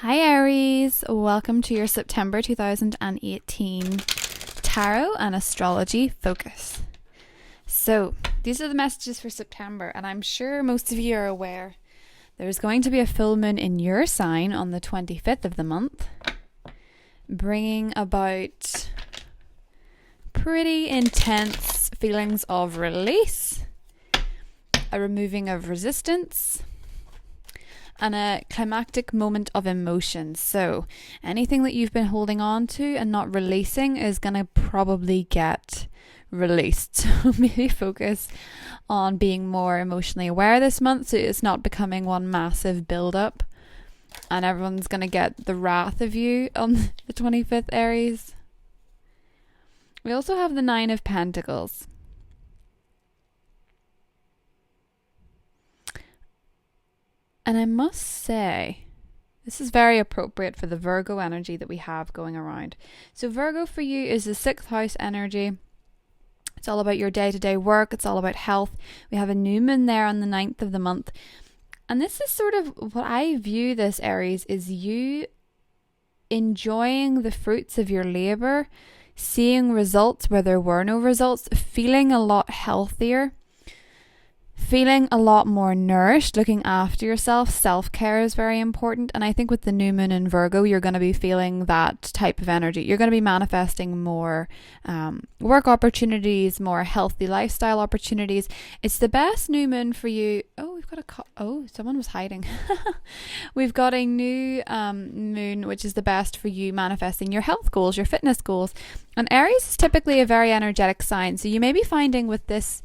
Hi Aries, welcome to your September 2018 Tarot and Astrology Focus. So, these are the messages for September, and I'm sure most of you are aware there's going to be a full moon in your sign on the 25th of the month, bringing about pretty intense feelings of release, a removing of resistance, and a climactic moment of emotion. So anything that you've been holding on to and not releasing is going to probably get released. So maybe focus on being more emotionally aware this month so it's not becoming one massive build up and everyone's going to get the wrath of you on the 25th, Aries. We also have the Nine of Pentacles. And I must say, this is very appropriate for the Virgo energy that we have going around. So Virgo for you is the 6th house energy. It's all about your day-to-day work. It's all about health. We have a new moon there on the 9th of the month. And this is sort of what I view this, Aries, is you enjoying the fruits of your labor, seeing results where there were no results, feeling a lot healthier, feeling a lot more nourished, looking after yourself. Self-care is very important. And I think with the new moon in Virgo, you're going to be feeling that type of energy. You're going to be manifesting more work opportunities, more healthy lifestyle opportunities. It's the best new moon for you. Oh, we've got someone was hiding. We've got a new moon, which is the best for you manifesting your health goals, your fitness goals. And Aries is typically a very energetic sign. So you may be finding with this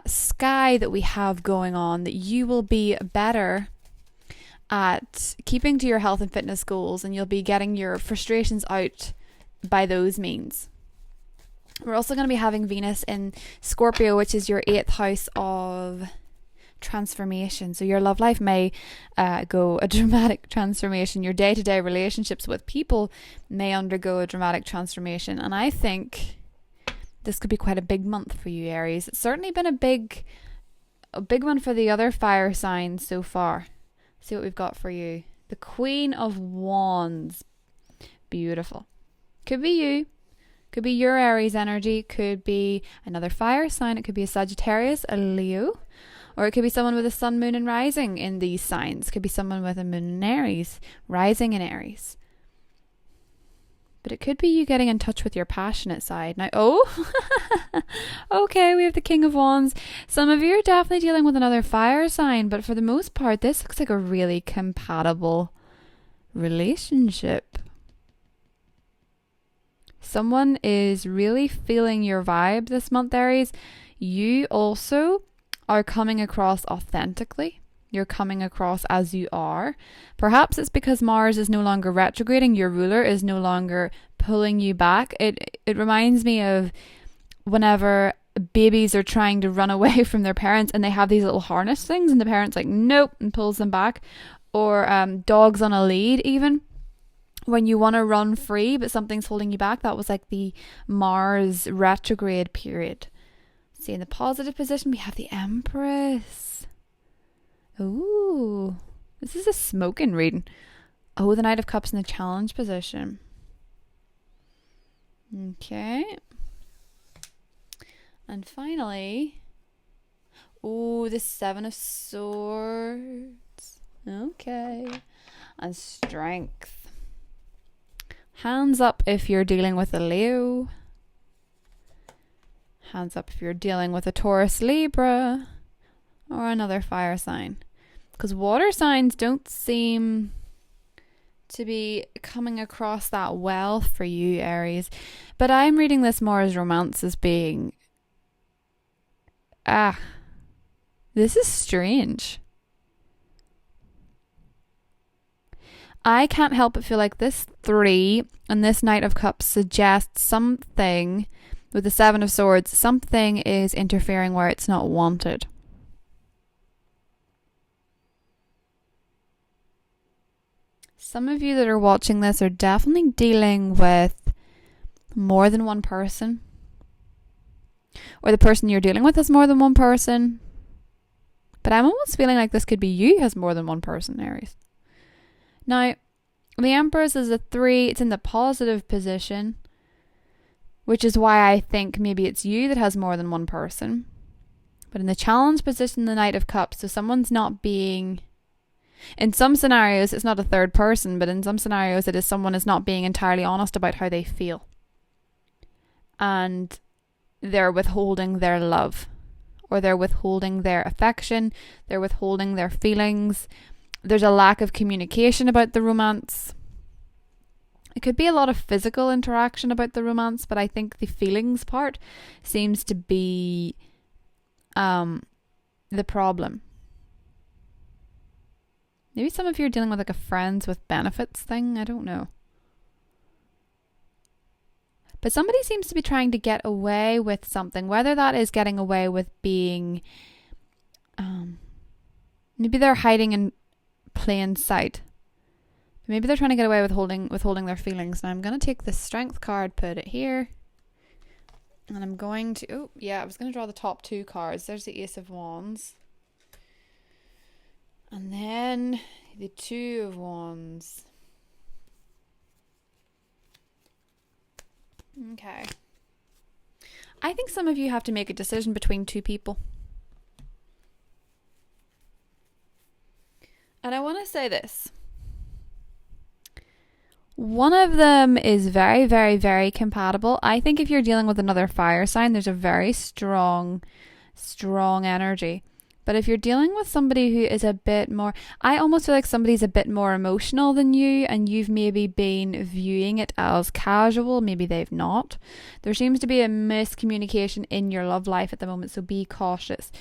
sky that we have going on that you will be better at keeping to your health and fitness goals, and you'll be getting your frustrations out by those means. We're also going to be having Venus in Scorpio, which is your 8th house of transformation. So your love life may go a dramatic transformation. Your day-to-day relationships with people may undergo a dramatic transformation, and I think this could be quite a big month for you, Aries. It's certainly been a big one for the other fire signs so far. See what we've got for you. The Queen of Wands. Beautiful. Could be you. Could be your Aries energy. Could be another fire sign. It could be a Sagittarius, a Leo. Or it could be someone with a sun, moon, and rising in these signs. Could be someone with a moon in Aries, rising in Aries. But it could be you getting in touch with your passionate side. Now, okay, we have the King of Wands. Some of you are definitely dealing with another fire sign, but for the most part, this looks like a really compatible relationship. Someone is really feeling your vibe this month, Aries. You also are coming across authentically. You're coming across as you are. Perhaps it's because Mars is no longer retrograding. Your ruler is no longer pulling you back. It reminds me of whenever babies are trying to run away from their parents and they have these little harness things and the parent's like, nope, and pulls them back. Or dogs on a lead even. When you want to run free but something's holding you back, that was like the Mars retrograde period. See, in the positive position, we have the Empress. Ooh, this is a smoking reading. Oh, the Knight of Cups in the challenge position. Okay. And finally, the Seven of Swords. Okay. And Strength. Hands up if you're dealing with a Leo. Hands up if you're dealing with a Taurus, Libra, or another fire sign. Because water signs don't seem to be coming across that well for you, Aries. But I'm reading this more as romance, as being this is strange. I can't help but feel like this 3 and this Knight of Cups suggests something with the Seven of Swords. Something is interfering where it's not wanted. Some of you that are watching this are definitely dealing with more than one person. Or the person you're dealing with has more than one person. But I'm almost feeling like this could be you has more than one person, Aries. Now, the Empress is a 3. It's in the positive position, which is why I think maybe it's you that has more than one person. But in the challenge position, the Knight of Cups, so someone's not being... In some scenarios, it's not a third person, but in some scenarios, it is someone is not being entirely honest about how they feel. And they're withholding their love, or they're withholding their affection, they're withholding their feelings. There's a lack of communication about the romance. It could be a lot of physical interaction about the romance, but I think the feelings part seems to be the problem. Maybe some of you are dealing with like a friends with benefits thing. I don't know. But somebody seems to be trying to get away with something, whether that is getting away with being, maybe they're hiding in plain sight. Maybe they're trying to get away with withholding their feelings. Now I'm going to take the Strength card, put it here. And I'm going to, I was going to draw the top 2 cards. There's the Ace of Wands. And then the 2 of Wands. Okay. I think some of you have to make a decision between 2 people. And I want to say this. One of them is very, very, very compatible. I think if you're dealing with another fire sign, there's a very strong energy. But if you're dealing with somebody who is a bit more... I almost feel like somebody's a bit more emotional than you, and you've maybe been viewing it as casual. Maybe they've not. There seems to be a miscommunication in your love life at the moment, so be cautious.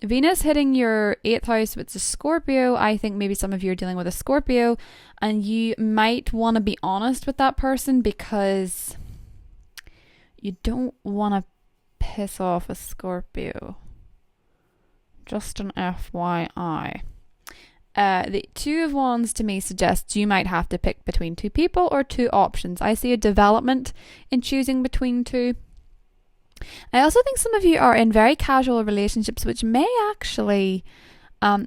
Venus hitting your 8th house, which is Scorpio. I think maybe some of you are dealing with a Scorpio, and you might want to be honest with that person because you don't want to piss off a Scorpio. Just an FYI. The 2 of Wands to me suggests you might have to pick between 2 people or 2 options. I see a development in choosing between 2. I also think some of you are in very casual relationships which may actually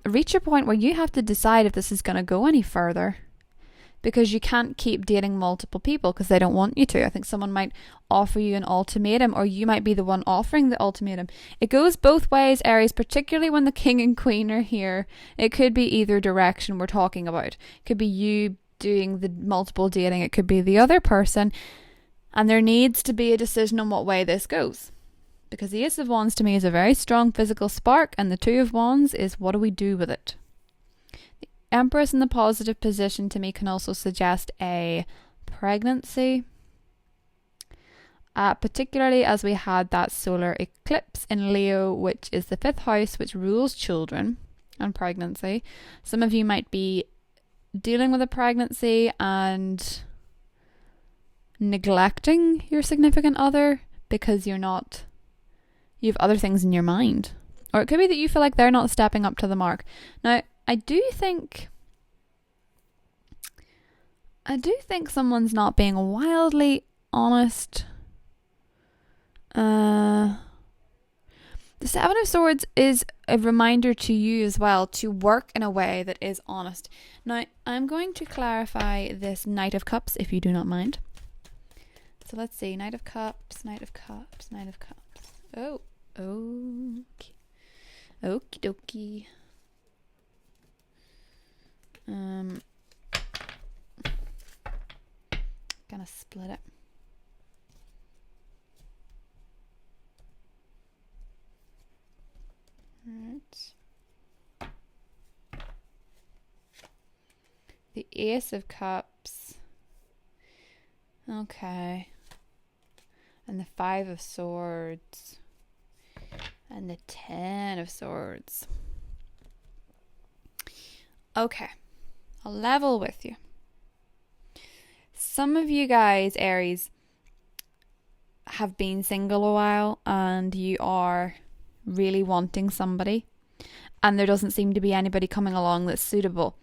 reach a point where you have to decide if this is going to go any further, because you can't keep dating multiple people because they don't want you to. I think someone might offer you an ultimatum, or you might be the one offering the ultimatum. It goes both ways, Aries, particularly when the King and Queen are here. It could be either direction we're talking about. It could be you doing the multiple dating. It could be the other person. And there needs to be a decision on what way this goes. Because the Ace of Wands to me is a very strong physical spark, and the 2 of Wands is what do we do with it? The Empress in the positive position to me can also suggest a pregnancy. Particularly as we had that solar eclipse in Leo, which is the 5th house, which rules children and pregnancy. Some of you might be dealing with a pregnancy and neglecting your significant other because you have other things in your mind. Or it could be that you feel like they're not stepping up to the mark. Now, I do think someone's not being wildly honest. The 7 of Swords is a reminder to you as well to work in a way that is honest. Now, I'm going to clarify this Knight of Cups, if you do not mind. So let's see. Knight of Cups, Knight of Cups, Knight of Cups. Oh, okay. Okie dokie. Gonna split it. Right. The Ace of Cups. Okay. And the 5 of Swords. And the 10 of Swords. Okay. I'll level with you. Some of you guys, Aries, have been single a while and you are really wanting somebody, and there doesn't seem to be anybody coming along that's suitable.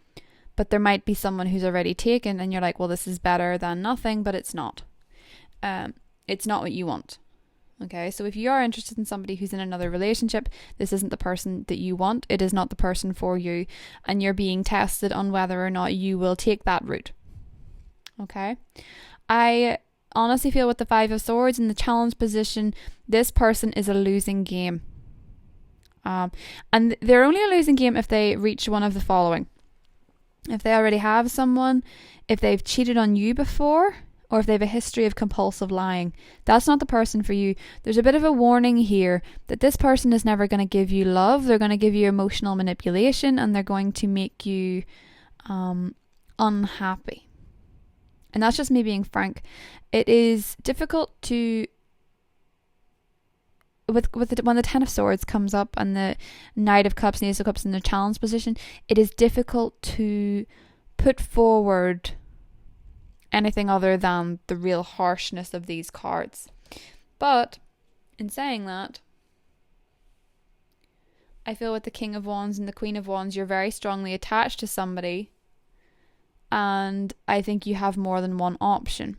But there might be someone who's already taken and you're like, well, this is better than nothing, but it's not. It's not what you want. Okay, so if you are interested in somebody who's in another relationship, this isn't the person that you want. It is not the person for you, and you're being tested on whether or not you will take that route. Okay, I honestly feel with the Five of Swords in the challenge position, this person is a losing game. And they're only a losing game if they reach one of the following. If they already have someone, if they've cheated on you before, or if they have a history of compulsive lying. That's not the person for you. There's a bit of a warning here that this person is never going to give you love. They're going to give you emotional manipulation, and they're going to make you unhappy. And that's just me being frank. It is difficult to, when the Ten of Swords comes up and the Knight of Cups and the Ace of Cups in the challenge position, it is difficult to put forward anything other than the real harshness of these cards. But in saying that, I feel with the King of Wands and the Queen of Wands, you're very strongly attached to somebody, and I think you have more than one option.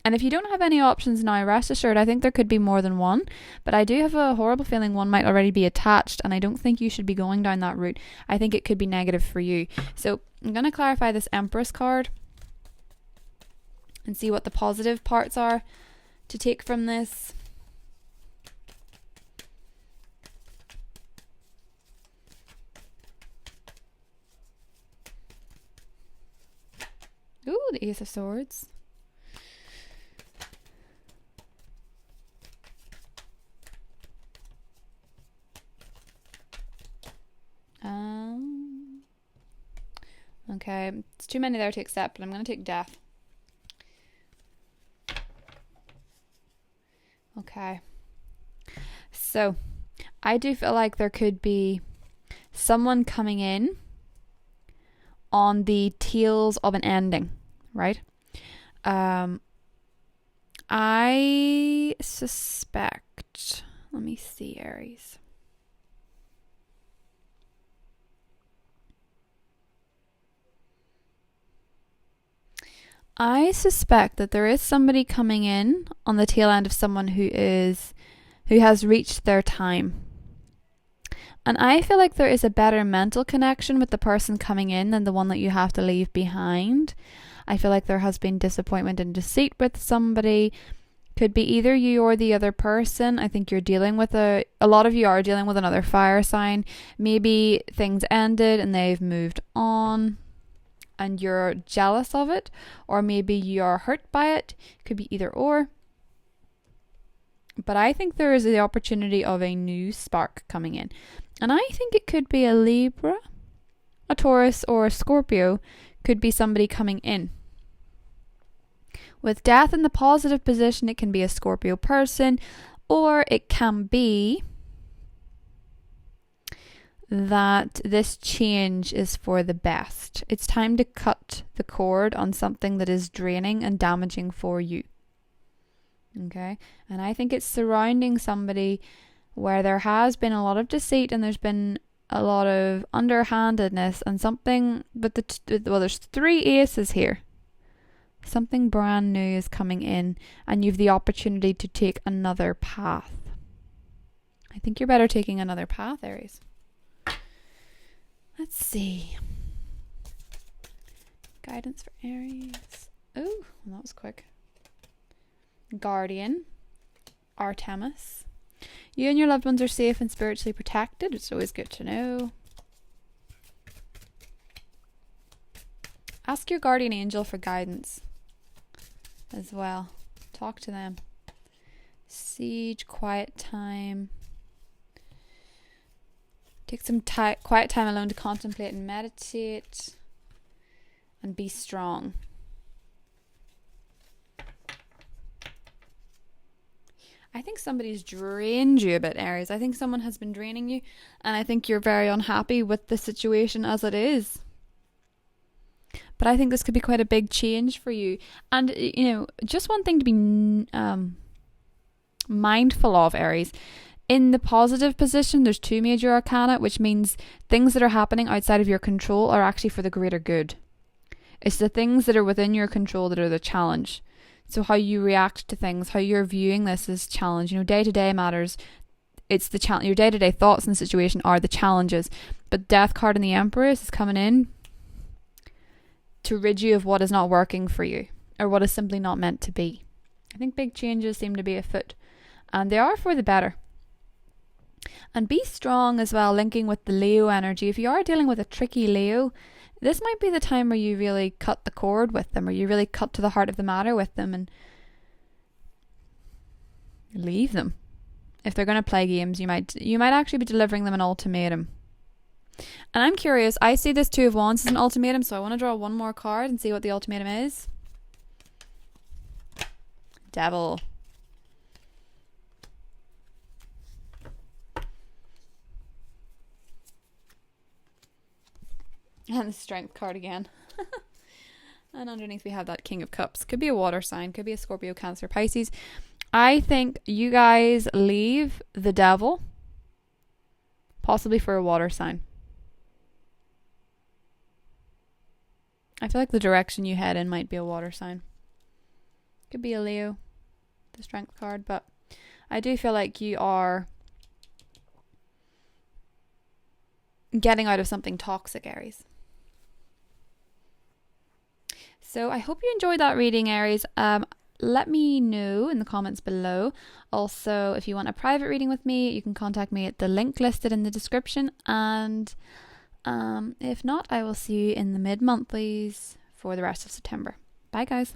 And if you don't have any options now, rest assured, I think there could be more than one, but I do have a horrible feeling one might already be attached, and I don't think you should be going down that route. I think it could be negative for you. So I'm going to clarify this Empress card and see what the positive parts are to take from this. Ooh, the Ace of Swords. Okay, it's too many there to accept, but I'm going to take Death. Okay. So, I do feel like there could be someone coming in on the tails of an ending, right? I suspect, let me see, Aries. I suspect that there is somebody coming in on the tail end of someone who has reached their time. And I feel like there is a better mental connection with the person coming in than the one that you have to leave behind. I feel like there has been disappointment and deceit with somebody. Could be either you or the other person. I think you're dealing with a lot of you are dealing with another fire sign. Maybe things ended and they've moved on and you're jealous of it, or maybe you're hurt by it. Could be either or. But I think there is the opportunity of a new spark coming in. And I think it could be a Libra, a Taurus, or a Scorpio. Could be somebody coming in. With Death in the positive position, it can be a Scorpio person, or it can be that this change is for the best. It's time to cut the cord on something that is draining and damaging for you. Okay? And I think it's surrounding somebody where there has been a lot of deceit and there's been a lot of underhandedness and something, but there's 3 aces here. Something brand new is coming in and you've the opportunity to take another path. I think you're better taking another path, Aries. Let's see. Guidance for Aries. Oh, that was quick. Guardian. Artemis. You and your loved ones are safe and spiritually protected. It's always good to know. Ask your guardian angel for guidance as well. Talk to them. Siege, quiet time. Take some quiet time alone to contemplate and meditate and be strong. I think somebody's drained you a bit, Aries. I think someone has been draining you, and I think you're very unhappy with the situation as it is. But I think this could be quite a big change for you. And, just one thing to be mindful of, Aries. In the positive position, there's 2 major arcana, which means things that are happening outside of your control are actually for the greater good. It's the things that are within your control that are the challenge. So how you react to things, how you're viewing this as challenge. You know, day to day matters. It's the challenge. Your day to day thoughts in the situation are the challenges. But Death card in the Empress is coming in to rid you of what is not working for you, or what is simply not meant to be. I think big changes seem to be afoot, and they are for the better. And be strong as well, linking with the Leo energy. If you are dealing with a tricky Leo, this might be the time where you really cut the cord with them, or you really cut to the heart of the matter with them and leave them. If they're going to play games, you might actually be delivering them an ultimatum. And I'm curious, I see this Two of Wands as an ultimatum, so I want to draw one more card and see what the ultimatum is. Devil. And the Strength card again. And underneath we have that King of Cups. Could be a water sign, could be a Scorpio, Cancer, Pisces. I think you guys leave the Devil, possibly for a water sign. I feel like the direction you head in might be a water sign. Could be a Leo, the Strength card, but I do feel like you are getting out of something toxic, Aries. So I hope you enjoyed that reading, Aries. Let me know in the comments below. Also, if you want a private reading with me, you can contact me at the link listed in the description. And if not, I will see you in the mid-monthlies for the rest of September. Bye, guys.